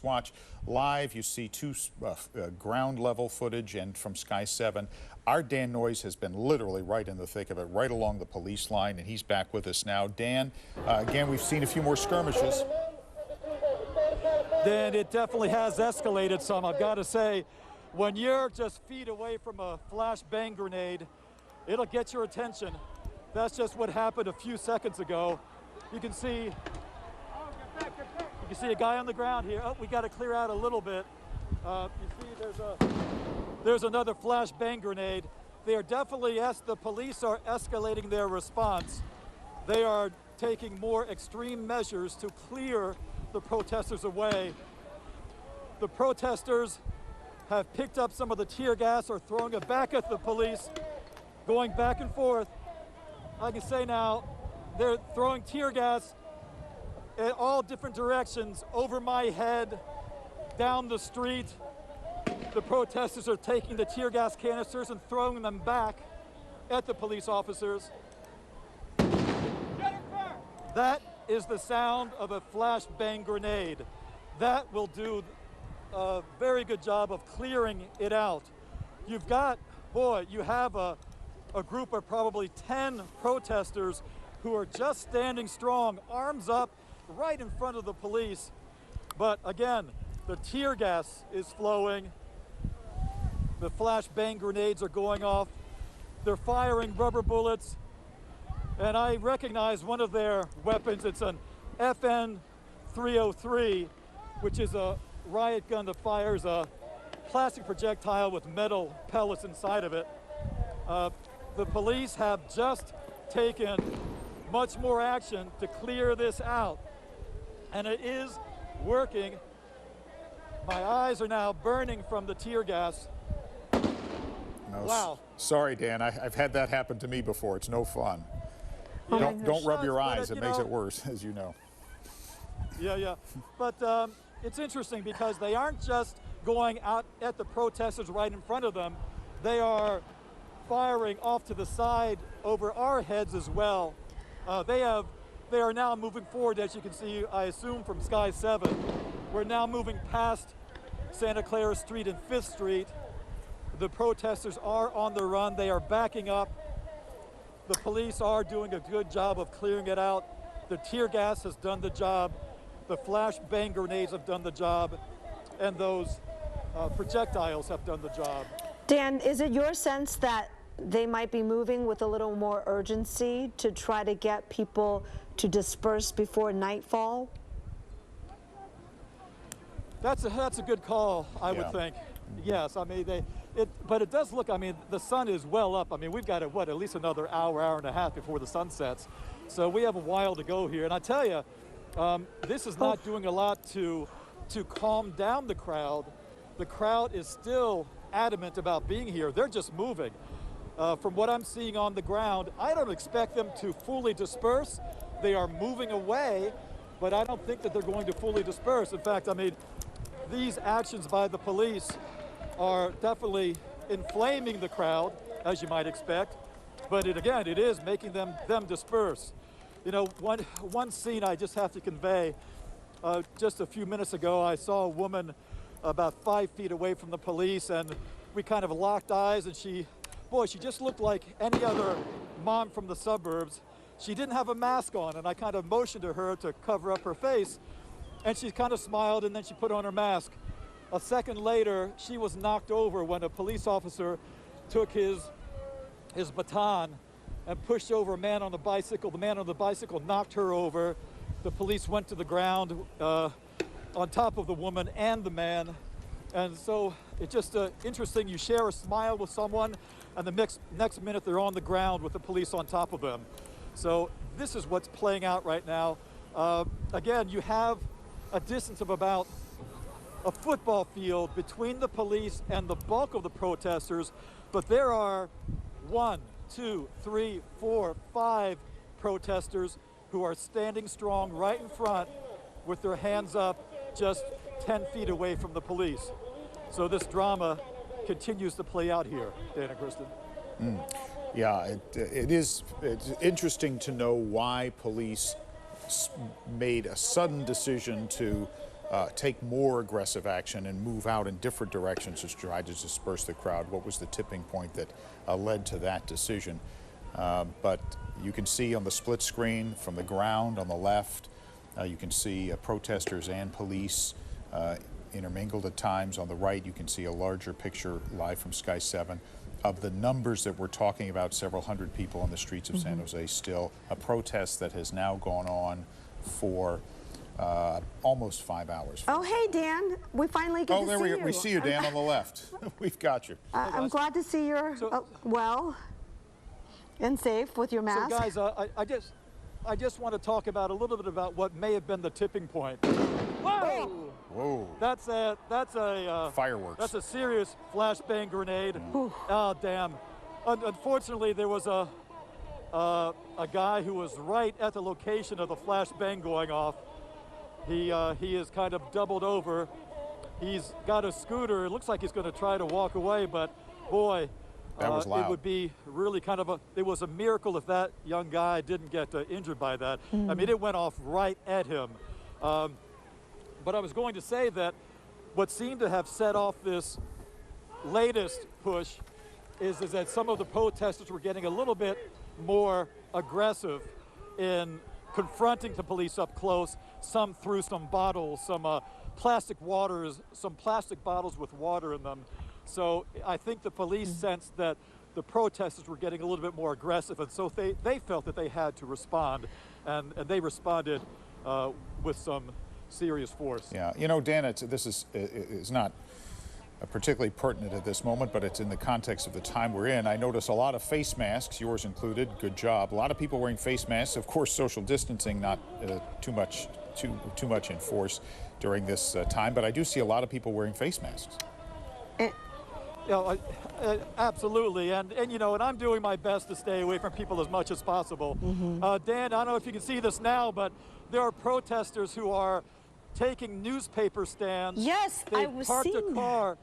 Watch live. You see ground level footage and from Sky 7. Our Dan Noyes has been literally right in the thick of it, right along the police line, and he's back with us now. Dan, again, we've seen a few more skirmishes. Dan, it definitely has escalated some, I've got to say. When you're just feet away from a flashbang grenade, it'll get your attention. That's just what happened a few seconds ago. You can see a guy on the ground here. Oh, we got to clear out a little bit. You see there's another flashbang grenade. They are definitely, the police are escalating their response. They are taking more extreme measures to clear the protesters away. The protesters have picked up some of the tear gas or throwing it back at the police, going back and forth. I can say now, they're throwing tear gas in all different directions, over my head, down the street. The protesters are taking the tear gas canisters and throwing them back at the police officers. That is the sound of a flashbang grenade. That will do a very good job of clearing it out. You've got, you have a group of probably 10 protesters who are just standing strong, arms up, right in front of the police. But again, the tear gas is flowing. The flashbang grenades are going off. They're firing rubber bullets. And I recognize one of their weapons. It's an FN 303, which is a riot gun that fires a plastic projectile with metal pellets inside of it. The police have just taken much more action to clear this out. And it is working. My eyes are now burning from the tear gas. No, wow. Sorry, Dan. I've had that happen to me before. It's no fun. Yeah. Don't rub your eyes. It makes it worse, as you know. Yeah. But it's interesting because they aren't just going out at the protesters right in front of them. They are firing off to the side over our heads as well. They are now moving forward, as you can see, I assume from Sky 7. We're now moving past Santa Clara Street and 5th Street. The protesters are on the run. They are backing up. The police are doing a good job of clearing it out. The tear gas has done the job. The flashbang grenades have done the job. And those projectiles have done the job. Dan, is it your sense that they might be moving with a little more urgency to try to get people to disperse before nightfall? That's a good call, I would think. Yes, I mean, but it does look, I mean, the sun is well up. I mean, we've got, at least another hour and a half before the sun sets. So we have a while to go here. And I tell you, this is not doing a lot to calm down the crowd. The crowd is still adamant about being here. They're just moving. From what I'm seeing on the ground, I don't expect them to fully disperse. They are moving away, but I don't think that they're going to fully disperse. In fact, I mean, these actions by the police are definitely inflaming the crowd, as you might expect. But again, it is making them disperse. You know, one scene I just have to convey. Just a few minutes ago, I saw a woman about 5 feet away from the police, and we kind of locked eyes, and she just looked like any other mom from the suburbs. She didn't have a mask on, and I kind of motioned to her to cover up her face, and she kind of smiled, and then she put on her mask. A second later, she was knocked over when a police officer took his baton and pushed over a man on a bicycle. The man on the bicycle knocked her over. The police went to the ground on top of the woman and the man. And so it's just interesting. You share a smile with someone, and the next minute they're on the ground with the police on top of them. So this is what's playing out right now. Again, you have a distance of about a football field between the police and the bulk of the protesters, but there are 1, 2, 3, 4, 5 protesters who are standing strong right in front with their hands up just 10 feet away from the police. So this drama continues to play out here, Dan and Kristen. Yeah, it's interesting to know why police made a sudden decision to take more aggressive action and move out in different directions to try to disperse the crowd. What was the tipping point that led to that decision? But you can see on the split screen from the ground on the left, you can see protesters and police intermingled at times. On the right, you can see a larger picture live from Sky 7 of the numbers that we're talking about, several hundred people on the streets of San Jose still. A protest that has now gone on for almost 5 hours. Oh, hey, Dan. We finally get to see you. Oh, there we see you, Dan, on the left. We've got you. I'm glad to see you're well and safe with your mask. So, guys, I just want to talk about a little bit about what may have been the tipping point. Whoa! Whoa. That's a fireworks. That's a serious flashbang grenade. Oh, damn. Unfortunately, there was a guy who was right at the location of the flashbang going off. He is kind of doubled over. He's got a scooter. It looks like he's going to try to walk away, but boy, that was loud. It would be really kind of it was a miracle if that young guy didn't get injured by that. I mean, it went off right at him. But I was going to say that what seemed to have set off this latest push is that some of the protesters were getting a little bit more aggressive in confronting the police up close. Some threw some bottles, some plastic bottles with water in them. So I think the police sensed that the protesters were getting a little bit more aggressive, and so they felt that they had to respond, and they responded with some serious force. Yeah, you know, Dan, this is not particularly pertinent at this moment, but it's in the context of the time we're in. I notice a lot of face masks, yours included. Good job. A lot of people wearing face masks. Of course, social distancing not too much in force during this time, but I do see a lot of people wearing face masks. Absolutely, and you know, and I'm doing my best to stay away from people as much as possible. Dan, I don't know if you can see this now, but there are protesters who are taking newspaper stands. Yes, I was seeing a car.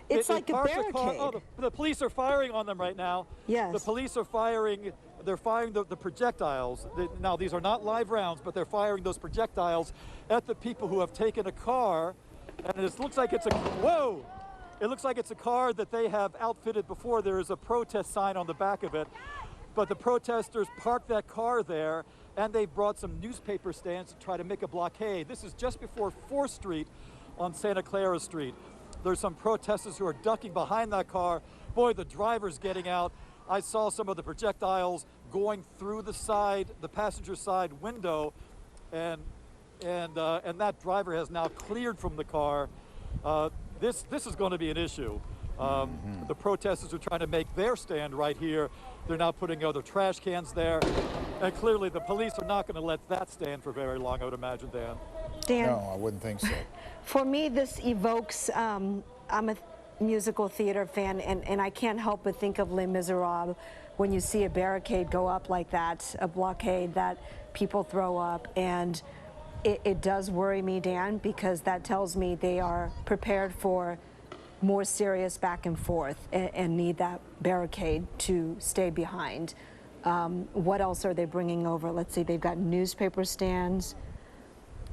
It's like a barricade. Oh, the police are firing on them right now. Yes. The police are firing. They're firing the projectiles. Now, these are not live rounds, but they're firing those projectiles at the people who have taken a car. And it looks like it's whoa! It looks like it's a car that they have outfitted before. There is a protest sign on the back of it. But the protesters parked that car there, and they brought some newspaper stands to try to make a blockade. This is just before 4th Street on Santa Clara Street. There's some protesters who are ducking behind that car. Boy, the driver's getting out. I saw some of the projectiles going through the passenger side window, and that driver has now cleared from the car. This is going to be an issue. The protesters are trying to make their stand right here. They're now putting other trash cans there. And clearly the police are not going to let that stand for very long, I would imagine, Dan. Dan, No, I wouldn't think so. for me, this evokes, I'm a musical theater fan, and I can't help but think of Les Miserables when you see a barricade go up like that, a blockade that people throw up. And it does worry me, Dan, because that tells me they are prepared for more serious back and forth and need that barricade to stay behind. What else are they bringing over? Let's see, they've got newspaper stands.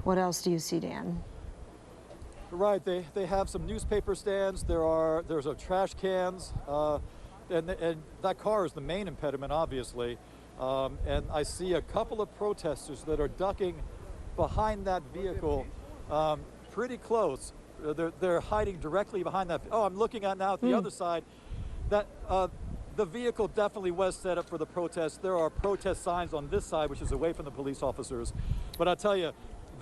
What else do you see, Dan? Right, they have some newspaper stands. There's trash cans, and that car is the main impediment, obviously. And I see a couple of protesters that are ducking behind that vehicle, pretty close. They're hiding directly behind that. Oh, I'm looking at now at the other side. That the vehicle definitely was set up for the protest. There are protest signs on this side, which is away from the police officers. But I tell you,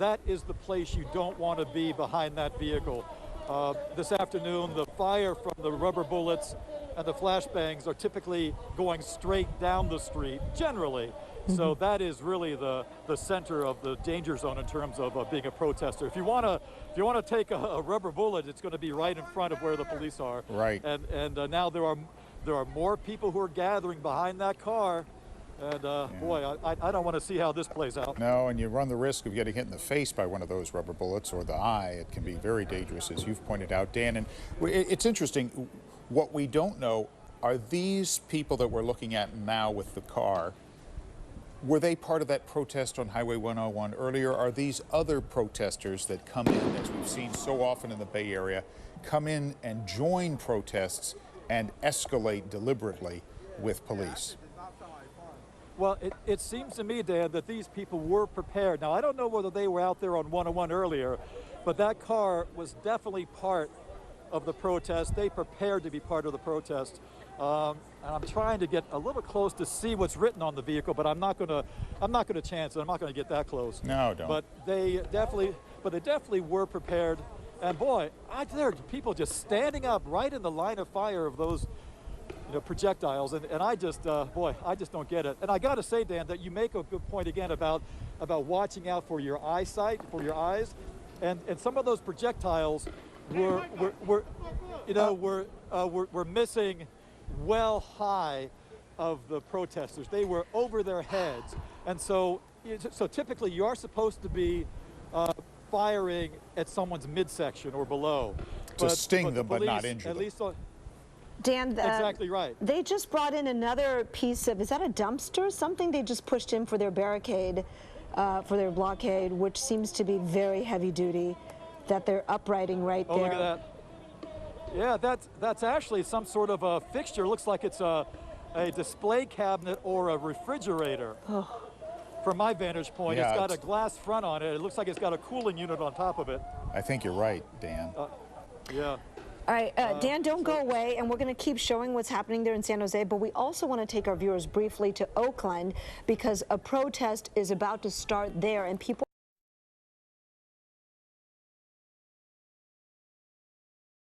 that is the place you don't want to be, behind that vehicle. This afternoon, the fire from the rubber bullets and the flashbangs are typically going straight down the street, generally. So that is really the center of the danger zone in terms of being a protester. If you want to take a rubber bullet, it's going to be right in front of where the police are. Right. And now there are more people who are gathering behind that car. And boy, I don't want to see how this plays out. No, and you run the risk of getting hit in the face by one of those rubber bullets or the eye. It can be very dangerous, as you've pointed out, Dan. And it's interesting. What we don't know are these people that we're looking at now with the car. Were they part of that protest on Highway 101 earlier? Are these other protesters that come in, as we've seen so often in the Bay Area, come in and join protests and escalate deliberately with police? Well, it seems to me, Dan, that these people were prepared. Now, I don't know whether they were out there on 101 earlier, but that car was definitely part of the protest. They prepared to be part of the protest. And I'm trying to get a little close to see what's written on the vehicle, but I'm not gonna chance it. I'm not gonna get that close. No, don't. But they definitely were prepared. And boy, there are people just standing up right in the line of fire of those, projectiles. And I just, boy, I just don't get it. And I got to say, Dan, that you make a good point again about watching out for your eyesight, for your eyes, and some of those projectiles were missing well high of the protesters. They were over their heads, and so typically you are supposed to be firing at someone's midsection or below to sting them, but not injure them. At least Dan, exactly right. They just brought in another piece of, is that a dumpster? Something they just pushed in for their barricade, for their blockade, which seems to be very heavy duty, that they're uprighting right there. Oh, look at that. Yeah, that's actually some sort of a fixture. Looks like it's a display cabinet or a refrigerator. Oh. From my vantage point, Yeah, it's got a glass front on it. It looks like it's got a cooling unit on top of it. I think you're right, Dan. Yeah. All right, Dan, don't go away, and we're going to keep showing what's happening there in San Jose, but we also want to take our viewers briefly to Oakland because a protest is about to start there, and people